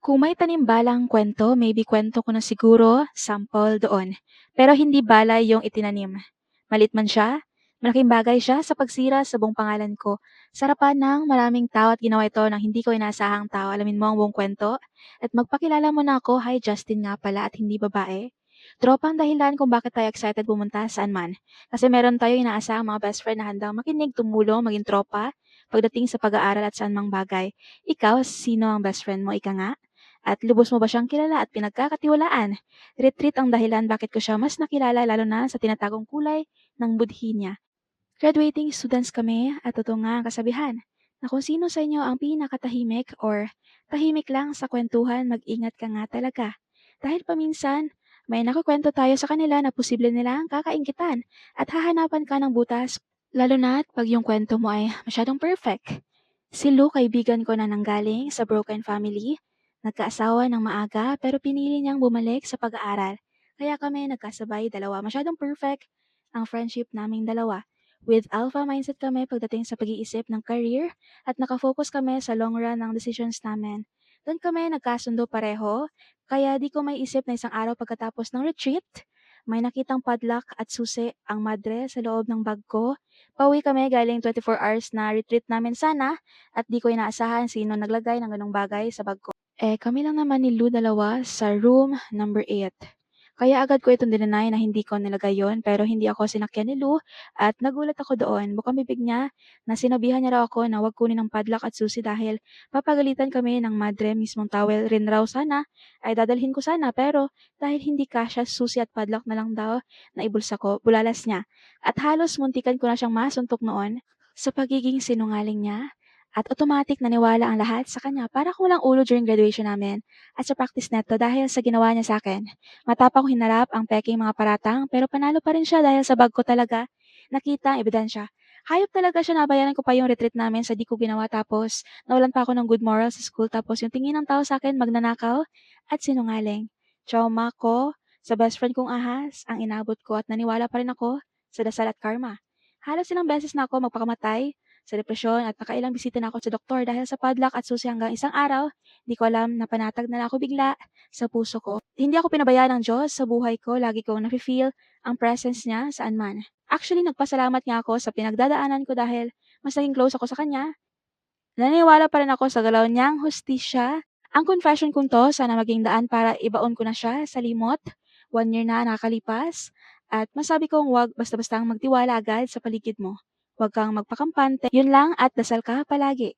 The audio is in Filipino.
Kung may tanimbalang kwento, maybe kwento ko na siguro, sample doon. Pero hindi balay yung itinanim. Malit man siya, malaking bagay siya sa pagsira sa buong pangalan ko. Sa harapan ng maraming tao at ginawa ito ng hindi ko inaasahang tao. Alamin mo ang buong kwento? At magpakilala mo na ako, hi Justin nga pala at hindi babae. Tropang dahilan kung bakit tayo excited pumunta saan man. Kasi meron tayo inaasahang mga best friend na handang makinig, tumulong, maging tropa pagdating sa pag-aaral at saan mang bagay. Ikaw, sino ang best friend mo? Ika nga? At lubos mo ba siyang kilala at pinagkakatiwalaan? Retreat ang dahilan bakit ko siya mas nakilala lalo na sa tinatagong kulay ng budhi niya. Graduating students kami at totoo nga ang kasabihan na kung sino sa inyo ang pinakatahimik or tahimik lang sa kwentuhan, mag-ingat ka nga talaga. Dahil paminsan, may nakukwento tayo sa kanila na posible nilang kakainggitan at hahanapan ka ng butas, lalo na pag yung kwento mo ay masyadong perfect. Si Lou, kaibigan ko na nanggaling sa broken family. Nagkaasawa ng maaga pero pinili niyang bumalik sa pag-aaral. Kaya kami nagkasabay dalawa. Masyadong perfect ang friendship naming dalawa. With alpha mindset kami pagdating sa pag-iisip ng career at nakafocus kami sa long run ng decisions namin. Doon kami nagkasundo pareho, kaya di ko may isip na isang araw pagkatapos ng retreat, may nakitang padlock at susi ang madre sa loob ng bag ko. Pauwi kami galing 24 hours na retreat namin sana at di ko inaasahan sino naglagay ng ganong bagay sa bag ko. Kami lang naman ni Lou dalawa sa room number 8. Kaya agad ko itong dinenay na hindi ko nilagay yon pero hindi ako sinakyan ni Lou at nagulat ako doon. Bukang bibig niya na sinabihan niya raw ako na wag kunin ang padlock at susi dahil papagalitan kami ng madre mismong towel rin raw sana ay dadalhin ko sana pero dahil hindi kasya susi at padlock na lang daw na ibulsa ko, bulalas niya. At halos muntikan ko na siyang masuntok noon sa pagiging sinungaling niya. At automatic naniwala ang lahat sa kanya para kung walang ulo during graduation namin at sa practice neto dahil sa ginawa niya sa akin. Matapang kong hinarap ang peking mga paratang pero panalo pa rin siya dahil sa bag ko talaga nakita ang ebidensya. Hayop talaga siya, nabayaran ko pa yung retreat namin sa di ko ginawa tapos nawalan pa ako ng good moral sa school tapos yung tingin ng tao sa akin magnanakaw at sinungaling. Trauma ko sa best friend kong ahas ang inabot ko at naniwala pa rin ako sa dasal at karma. Halos ilang beses na ako magpakamatay sa depresyon at nakailang bisita na ako sa doktor dahil sa padlock at susi hanggang isang araw, di ko alam na panatag na lang ako bigla sa puso ko. Hindi ako pinabayaan ng Diyos sa buhay ko, lagi kong nafe-feel ang presence niya saan man. Actually, nagpasalamat nga ako sa pinagdadaanan ko dahil mas naging close ako sa kanya. Naniniwala pa rin ako sa galaw niyang hustisya. Ang confession kong to, sana maging daan para ibaon ko na siya sa limot. 1 year na nakakalipas. At masabi kong wag basta-bastang magtiwala agad sa paligid mo. Huwag kang magpakampante. Yun lang at dasal ka palagi.